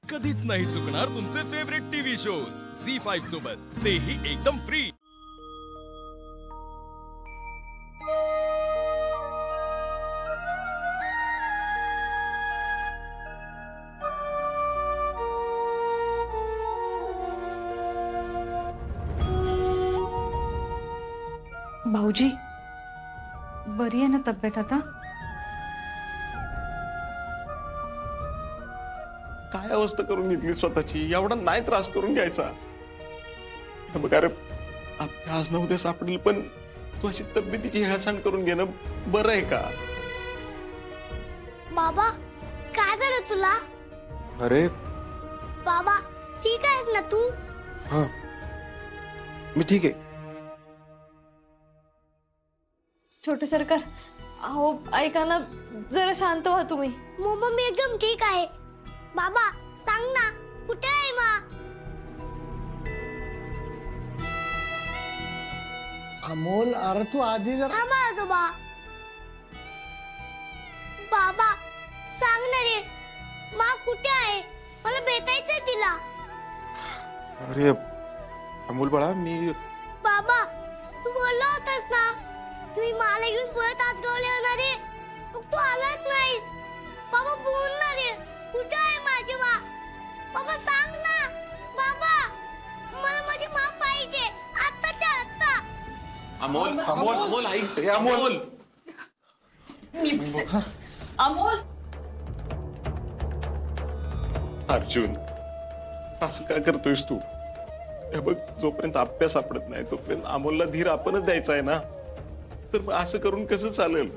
कधीच नाही चुकणार तुमचे फेवरेट टीव्ही शोज झी5 सोबत, तेही एकदम फ्री। भाऊजी, बरी आहे ना तब्येत आता? काय अवस्था करून घेतली स्वतःची, एवढा नाही त्रास करून घ्यायचा। हे बघ अरे, आपल्या आज ना उद्या सापडेल, पण तू अशी तब्येतीची हेळसांड करून घेणं बरं आहे का? बाबा, काय झालं तुला? अरे बाबा, ठीक आहेस ना तू? हाँ, मी ठीक आहे। छोटे सरकार, अहो ऐका ना, जरा शांत व्हा तुम्ही। मम्मा, मी एकदम ठीक आहे। बाबा, सांग ना, कुठे आहे माँ? अमोल, अरे तू आधी जर थांबा आजोबा। बाबा, सांग ना रे, माँ कुठे आहे? मला भेटायचंय तिला। अरे अमोल बाळा, मी बाबा, तू बोलला होतास ना, तुम्ही मला घेऊन परत आजगावला येणार आहे, मग तू आलाच नाहीस। बाबा बोल ना रे, कुठे आहे माझी माँ? बाबा सांग ना। बाबा, मला माझी माँ पाहिजे, आत्ताच्या आत्ता। अमोल अमोल अमोल ऐक, हे अमोल. अमोल, अर्जुन, असं काय करतोयस तू? हे बघ, जोपर्यंत अभ्यास सापडत नाही तोपर्यंत अमोलला धीर आपणच द्यायचा आहे ना। तर मग असं करून कसं चालेल?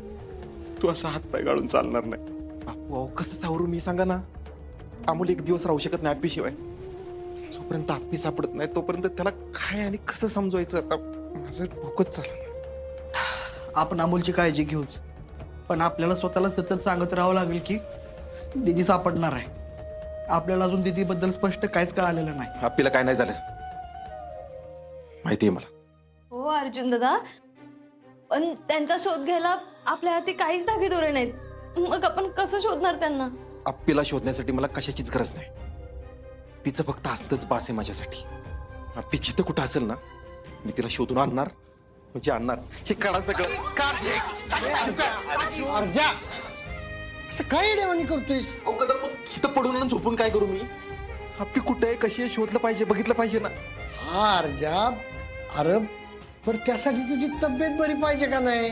तू असा हातपाय गाळून चालणार नाही। बापू, अहो कसं सावरू मी, सांगा ना। अमोल एक दिवस राहू शकत नाही आप्पीशिवाय। जोपर्यंत आप्पी सापडत नाही तोपर्यंत त्याला काय आणि कसं समजवायचं, आता माझं डोकंच चाललं। आपण अमोलची काळजी घेऊच, पण आपल्याला स्वतःला सतत सांगत राहावं लागेल की दीदी सापडणार आहे। आपल्याला अजून दीदीबद्दल स्पष्ट काहीच कळालेलं नाही। आप्पीला काय नाही झालं माहितीये मला। हो अर्जुन दादा, पण त्यांचा शोध घ्यायला आपल्या हाती काहीच धागेदोरे नाहीत। मग आपण कसं शोधणार त्यांना? आप्पीला शोधण्यासाठी मला कशाचीच गरज नाही, तिचं फक्त असतंच बास आहे माझ्यासाठी। आप्पी जिथं कुठं असेल ना, मी तिला शोधून आणणार, म्हणजे आणणार। हे काढा सगळं, काढ हे. अर्जा, असं काय डेवानी करतोयस? अहो कदम, मग इथं पडून आणि झोपून काय करू मी? आप्पी कुठे आहे, कशी आहे, शोधलं पाहिजे, बघितलं पाहिजे ना। हा अर्जा, अरे पण त्यासाठी तुझी तब्येत बरी पाहिजे का नाही?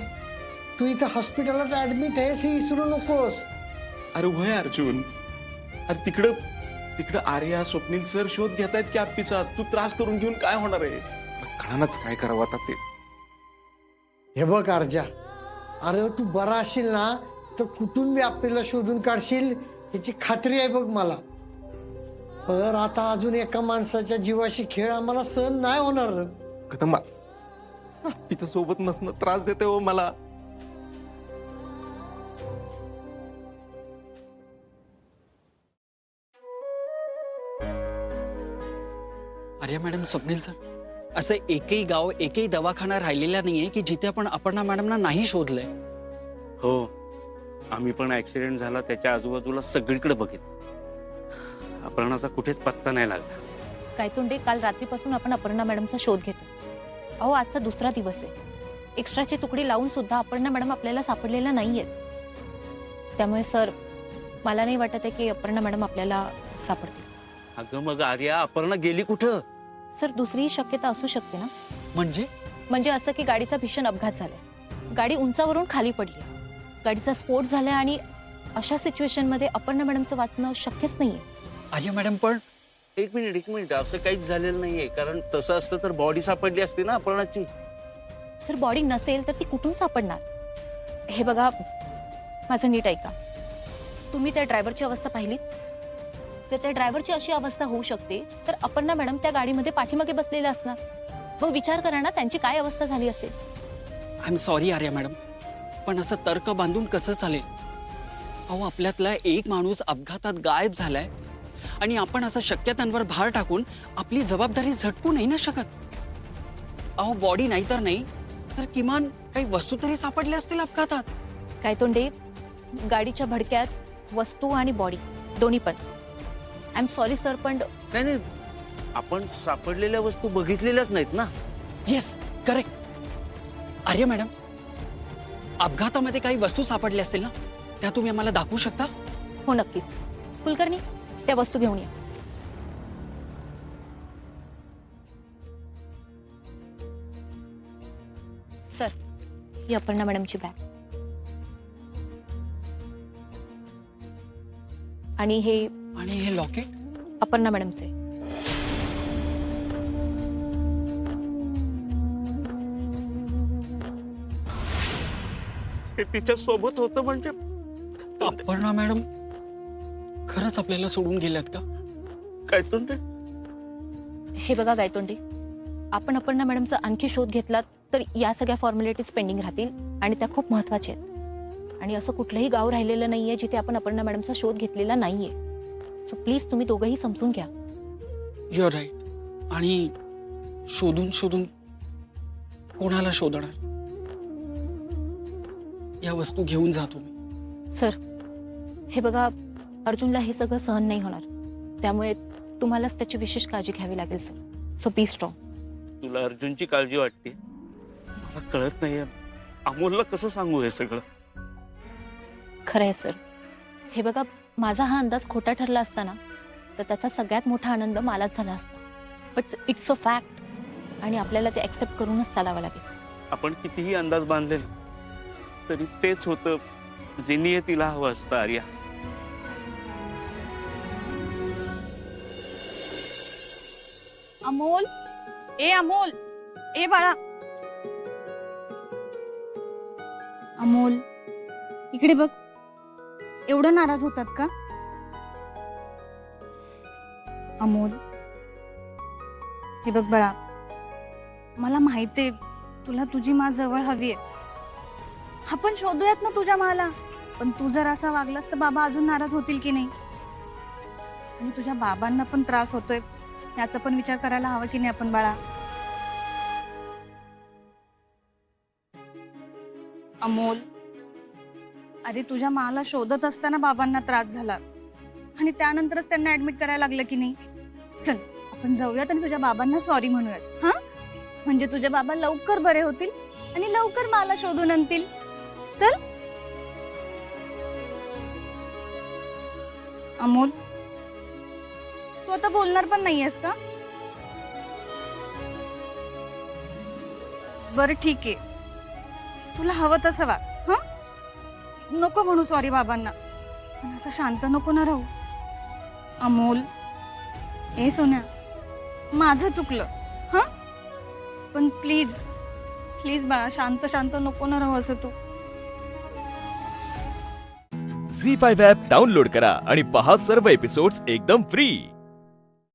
तू इथं हॉस्पिटलात ऍडमिट आहेस हे विसरू नकोस। अरे वय अर्जुन, अरे तिकडं आर्या, स्वप्नील सर शोध घेतायत की आप्पीचा, तू त्रास करून घेऊन काय होणार आहे? कळानच काय करावं आता ते। हे बघ अर्जा, अरे तू बरा असशील ना तर कुठून बी आपल्याला शोधून काढशील याची खात्री आहे बघ मला। पर आता अजून एका माणसाच्या जीवाशी खेळ आम्हाला सहन नाही होणार। कदम, आप्पीचं सोबत नसणं त्रास देते हो मला। अरे मॅडम, स्वप्नील सर, असं एकही गाव, एकही दवाखाना राहिलेला नाहीये की जिथे आपण अपर्णा मॅडमना नाही शोधलंय। हो, आम्ही पण ऍक्सिडेंट झाला त्याच्या आजूबाजूला सगळीकडे बघितलं, अपर्णाचा कुठेच पत्ता नाही लागला। कायतोंडे, काल रात्रीपासून आपण अपर्णा मॅडमचा शोध घेतो। अहो, आजचा दुसरा दिवस आहे। एक्स्ट्राची तुकडी लावून सुद्धा अपर्णा मॅडम आपल्याला सापडलेल्या नाहीयेत। त्यामुळे सर, मला नाही वाटत आहे की अपर्णा मॅडम आपल्याला सापडतील। अगं मग आर्या, अपर्णा गेली कुठं? सर, दुसरीही शक्यता असू शकते ना। म्हणजे असं की गाडीचा भीषण अपघात झालाय, गाडी उंचावरून खाली पडली, गाडीचा स्फोट झालाय आणि अशा सिच्युएशन मध्ये अपर्णा मॅडमचं वाचणं शक्यच नाहीये। अरे मॅडम, पण एक मिनिट, असं काहीच झालेलं नाहीये, कारण तसं असतं तर बॉडी सापडली असती ना अपर्णाची। सर, बॉडी नसेल तर ती कुठून सापडणार? हे बघा, माझं नीट ऐका। तुम्ही त्या ड्रायव्हरची अवस्था पाहिलीत? जर त्या ड्रायव्हरची अशी अवस्था होऊ शकते तर अपर्णा मॅडम त्या गाडीमध्ये पाठीमागे बसलेल्या असणार। मग विचार करा ना, त्यांची काय अवस्था झाली असेल। I am sorry Arya madam, पण असं तर्क बांधून कसं चालेल? अहो, आपल्यातला एक माणूस अपघातात गायब झालाय आणि आपण असं शक्यतांवर भार टाकून आपली जबाबदारी झटकू नाही ना शकत। अहो, बॉडी नाही तर नाही, तर किमान काही वस्तू तरी सापडल्या असतील अपघातात। कायतोंडे, गाडीच्या भडक्यात वस्तू आणि बॉडी दोन्ही पण, आय एम सॉरी सर, पण नाही नाही, आपण सापडलेल्या वस्तू बघितलेल्याच नाहीत ना. Yes, correct. आर्या मॅडम, अपघातामध्ये काही वस्तू सापडल्या असतील ना, त्या तुम्ही आम्हाला दाखवू शकता? हो नक्कीच. कुलकर्णी, त्या वस्तू घेऊन या. सर, ही अपर्णा मॅडमची बॅग. आणि हे लॉकेट अपर्णा मॅडमचे. ते तिच्या सोबत होतं म्हणजे अपर्णा मॅडम खरंच आपल्याला सोडून गेल्यात का? काय तुंडे? हे बघा गायतोंडे, आपण अपर्णा मॅडमचा आणखी शोध घेतला तर या सगळ्या फॉर्मॅलिटीज पेंडिंग राहतील आणि त्या खूप महत्वाच्या आहेत. आणि असं कुठलंही गाव राहिलेलं नाहीये जिथे आपण अपर्णा मॅडमचा शोध घेतलेला नाहीये. सो प्लीज तुम्ही दोघंही समजून घ्या. You're right. आणि शोधून शोधून कोणाला शोधणार? या वस्तू घेऊन जा तुम्ही. सर, हे बघा, अर्जुनला हे सगळं सहन नाही होणार, त्यामुळे तुम्हालाच त्याची विशेष काळजी घ्यावी लागेल सर. So be strong. तुला अर्जुनची काळजी वाटते? मला कळत नाहीये, अमोलला कसं सांगू हे सगळं? खरं आहे सर. हे बघा, माझा हा अंदाज खोटा ठरला असता ना, तर त्याचा सगळ्यात मोठा आनंद मलाच झाला असता. बट इट्स अ फॅक्ट, आणि आपल्याला ते ऍक्सेप्ट करूनच चालावं लागेल. आपण कितीही अंदाज बांधले तरी तेच होतं जे नियतीला हवं असतं. आर्या, अमोल, अमोल, बाळा. अमोल, इकडे बघ. एवढं नाराज होतात का? अमोल, हे बघ बाळा, मला माहितीये तुला तुझी मा जवळ हवी आहे. आपण शोधूयात ना तुझ्या माला. पण तू जर असा वागलास तर बाबा अजून नाराज होतील की नाही? आणि तुझ्या बाबांना पण त्रास होतोय, याचा पण विचार करायला हवा की नाही आपण बाळा? अमोल, अरे तुझ्या माला शोधत असताना बाबांना त्रास झाला आणि त्यानंतरच त्यांना ऍडमिट करायला लागलं की नाही? चल, आपण जाऊयात आणि तुझ्या बाबांना सॉरी म्हणूयात. हा, म्हणजे तुझे बाबा लवकर बरे होतील आणि लवकर माला शोधून आणतील. चल अमोल, तू आता बोलणार पण नाहीयेस का? बरं ठीक आहे, तुला हवं तसं वाग. हा, नको म्हणू सॉरी बाबांना, पण असं शांत नको ना राहू. अमोल, सोन्या, माझं चुकलं. हा, पण प्लीज प्लीज बाळा, शांत शांत नको ना राहू असं तू. झी5 ॲप डाउनलोड करा आणि पहा सर्व एपिसोड्स एकदम फ्री.